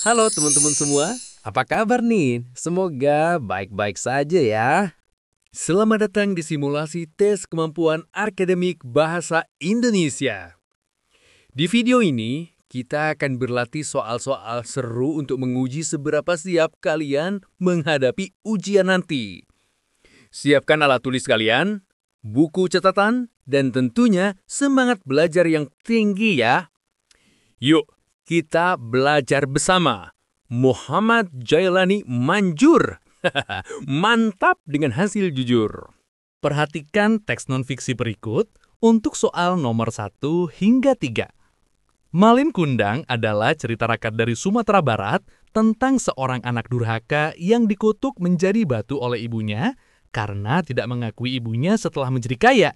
Halo teman-teman semua, apa kabar nih? Semoga baik-baik saja ya. Selamat datang di simulasi tes kemampuan akademik bahasa Indonesia. Di video ini, kita akan berlatih soal-soal seru untuk menguji seberapa siap kalian menghadapi ujian nanti. Siapkan alat tulis kalian, buku catatan, dan tentunya semangat belajar yang tinggi ya. Yuk, kita belajar bersama. Muhammad Jailani Manjur. Mantap dengan hasil jujur. Perhatikan teks non-fiksi berikut untuk soal nomor 1 hingga 3. Malin Kundang adalah cerita rakyat dari Sumatera Barat tentang seorang anak durhaka yang dikutuk menjadi batu oleh ibunya karena tidak mengakui ibunya setelah menjadi kaya.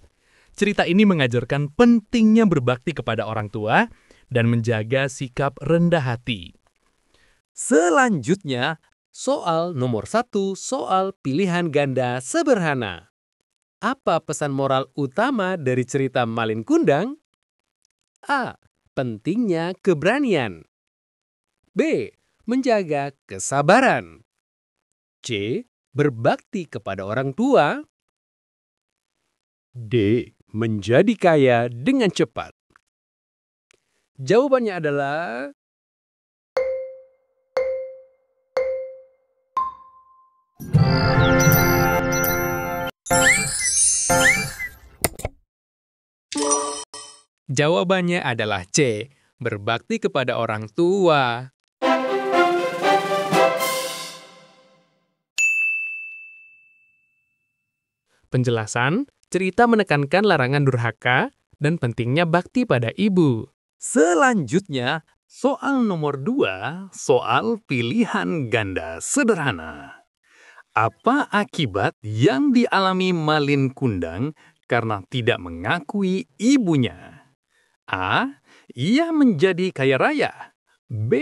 Cerita ini mengajarkan pentingnya berbakti kepada orang tua dan menjaga sikap rendah hati. Selanjutnya, soal nomor 1, soal pilihan ganda sederhana. Apa pesan moral utama dari cerita Malin Kundang? A. Pentingnya keberanian. B. Menjaga kesabaran. C. Berbakti kepada orang tua. D. Menjadi kaya dengan cepat. Jawabannya adalah C. Berbakti kepada orang tua. Penjelasan, cerita menekankan larangan durhaka dan pentingnya bakti pada ibu. Selanjutnya, soal nomor 2, soal pilihan ganda sederhana. Apa akibat yang dialami Malin Kundang karena tidak mengakui ibunya? A. Ia menjadi kaya raya. B.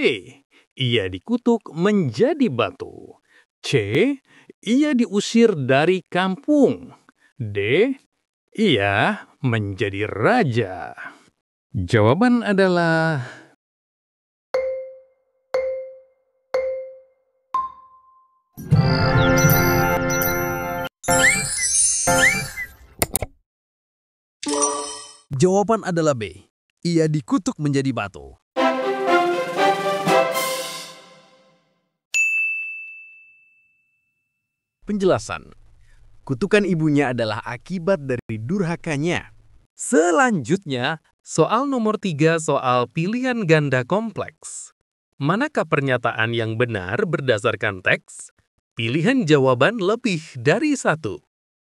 Ia dikutuk menjadi batu. C. Ia diusir dari kampung. D. Ia menjadi raja. Jawaban adalah B. Ia dikutuk menjadi batu. Penjelasan. Kutukan ibunya adalah akibat dari durhakanya. Selanjutnya, soal nomor 3, soal pilihan ganda kompleks. Manakah pernyataan yang benar berdasarkan teks? Pilihan jawaban lebih dari satu.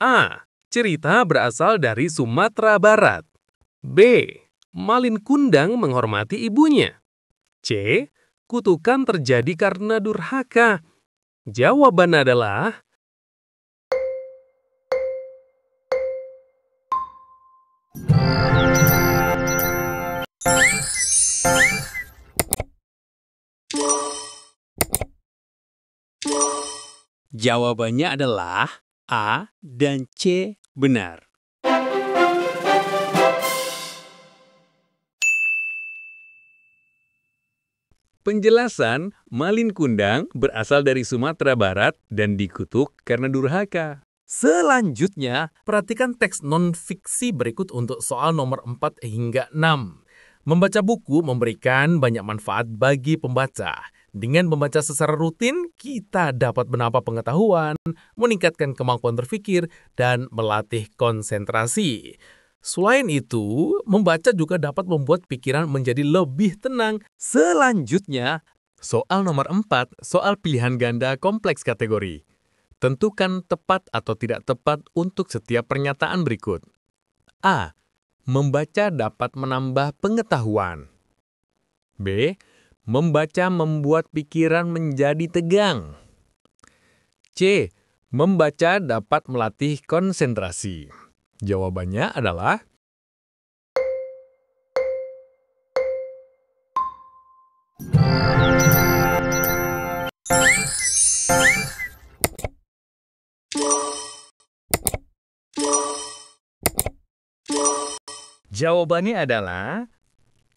A. Cerita berasal dari Sumatera Barat. B. Malin Kundang menghormati ibunya. C. Kutukan terjadi karena durhaka. Jawaban adalah jawabannya adalah A dan C benar. Penjelasan, Malin Kundang berasal dari Sumatera Barat dan dikutuk karena durhaka. Selanjutnya, perhatikan teks non-fiksi berikut untuk soal nomor 4 hingga 6. Membaca buku memberikan banyak manfaat bagi pembaca. Dengan membaca secara rutin, kita dapat menambah pengetahuan, meningkatkan kemampuan berpikir, dan melatih konsentrasi. Selain itu, membaca juga dapat membuat pikiran menjadi lebih tenang. Selanjutnya, soal nomor 4, soal pilihan ganda kompleks kategori. Tentukan tepat atau tidak tepat untuk setiap pernyataan berikut. A. Membaca dapat menambah pengetahuan. B. Membaca membuat pikiran menjadi tegang. C. Membaca dapat melatih konsentrasi. Jawabannya adalah Jawabannya adalah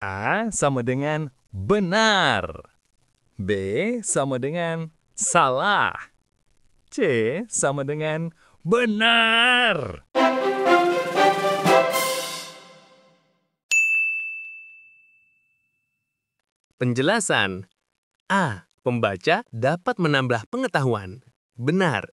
A sama dengan benar. B sama dengan salah. C sama dengan benar. Penjelasan. A. Pembaca dapat menambah pengetahuan. Benar.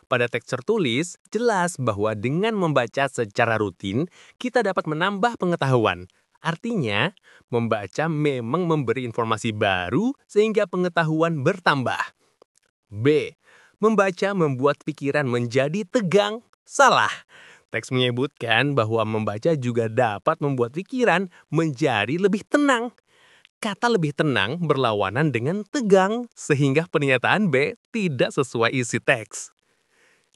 Pada teks tertulis, jelas bahwa dengan membaca secara rutin, kita dapat menambah pengetahuan. Artinya, membaca memang memberi informasi baru sehingga pengetahuan bertambah. B. Membaca membuat pikiran menjadi tegang. Salah. Teks menyebutkan bahwa membaca juga dapat membuat pikiran menjadi lebih tenang. Kata lebih tenang berlawanan dengan tegang, sehingga pernyataan B tidak sesuai isi teks.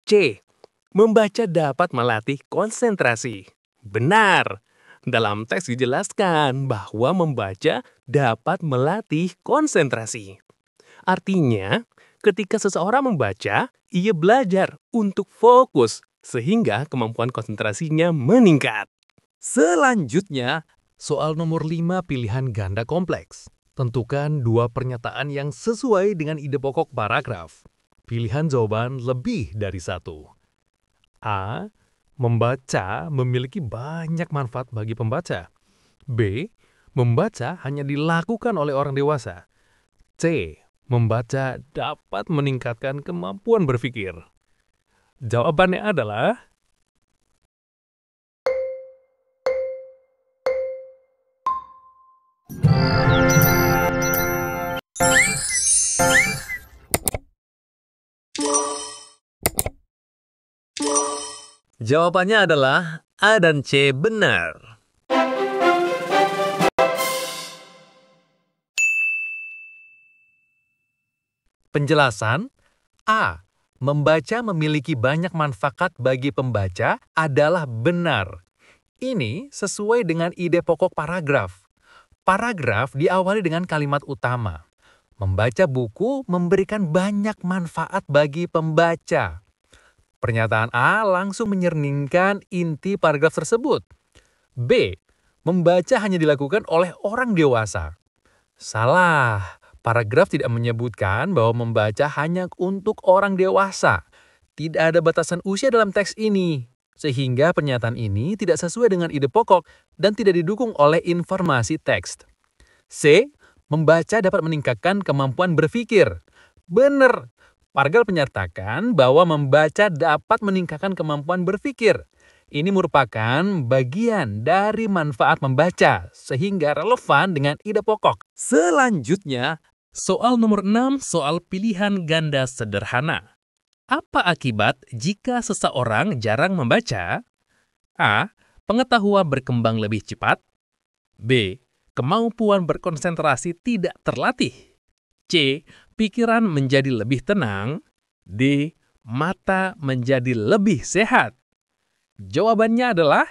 C. Membaca dapat melatih konsentrasi. Benar. Dalam teks dijelaskan bahwa membaca dapat melatih konsentrasi. Artinya, ketika seseorang membaca, ia belajar untuk fokus, sehingga kemampuan konsentrasinya meningkat. Selanjutnya, soal nomor 5 pilihan ganda kompleks. Tentukan dua pernyataan yang sesuai dengan ide pokok paragraf. Pilihan jawaban lebih dari satu. A. Membaca memiliki banyak manfaat bagi pembaca. B. Membaca hanya dilakukan oleh orang dewasa. C. Membaca dapat meningkatkan kemampuan berpikir. Jawabannya adalah jawabannya adalah A dan C benar. Penjelasan. A. Membaca memiliki banyak manfaat bagi pembaca adalah benar. Ini sesuai dengan ide pokok paragraf. Paragraf diawali dengan kalimat utama. Membaca buku memberikan banyak manfaat bagi pembaca. Pernyataan A langsung menyerningkan inti paragraf tersebut. B. Membaca hanya dilakukan oleh orang dewasa. Salah. Paragraf tidak menyebutkan bahwa membaca hanya untuk orang dewasa. Tidak ada batasan usia dalam teks ini, sehingga pernyataan ini tidak sesuai dengan ide pokok dan tidak didukung oleh informasi teks. C. Membaca dapat meningkatkan kemampuan berpikir. Benar. Paragraf menyatakan bahwa membaca dapat meningkatkan kemampuan berpikir. Ini merupakan bagian dari manfaat membaca, sehingga relevan dengan ide pokok. Selanjutnya, soal nomor 6, soal pilihan ganda sederhana. Apa akibat jika seseorang jarang membaca? A. Pengetahuan berkembang lebih cepat. B. Kemampuan berkonsentrasi tidak terlatih. C. Pikiran menjadi lebih tenang. D. Mata menjadi lebih sehat. Jawabannya adalah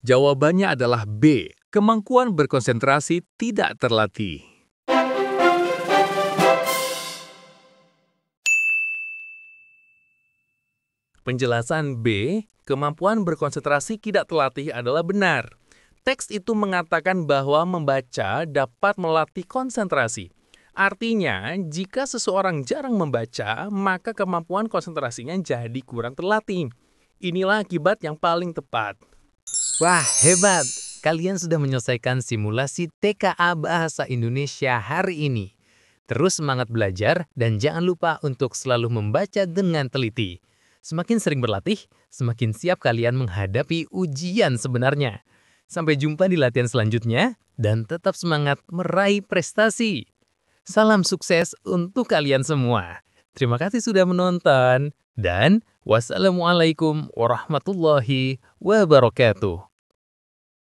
jawabannya adalah B. Kemampuan berkonsentrasi tidak terlatih. Penjelasan B, kemampuan berkonsentrasi tidak terlatih adalah benar. Teks itu mengatakan bahwa membaca dapat melatih konsentrasi. Artinya, jika seseorang jarang membaca, maka kemampuan konsentrasinya jadi kurang terlatih. Inilah akibat yang paling tepat. Wah, hebat! Kalian sudah menyelesaikan simulasi TKA Bahasa Indonesia hari ini. Terus semangat belajar dan jangan lupa untuk selalu membaca dengan teliti. Semakin sering berlatih, semakin siap kalian menghadapi ujian sebenarnya. Sampai jumpa di latihan selanjutnya, dan tetap semangat meraih prestasi. Salam sukses untuk kalian semua. Terima kasih sudah menonton, dan wassalamualaikum warahmatullahi wabarakatuh.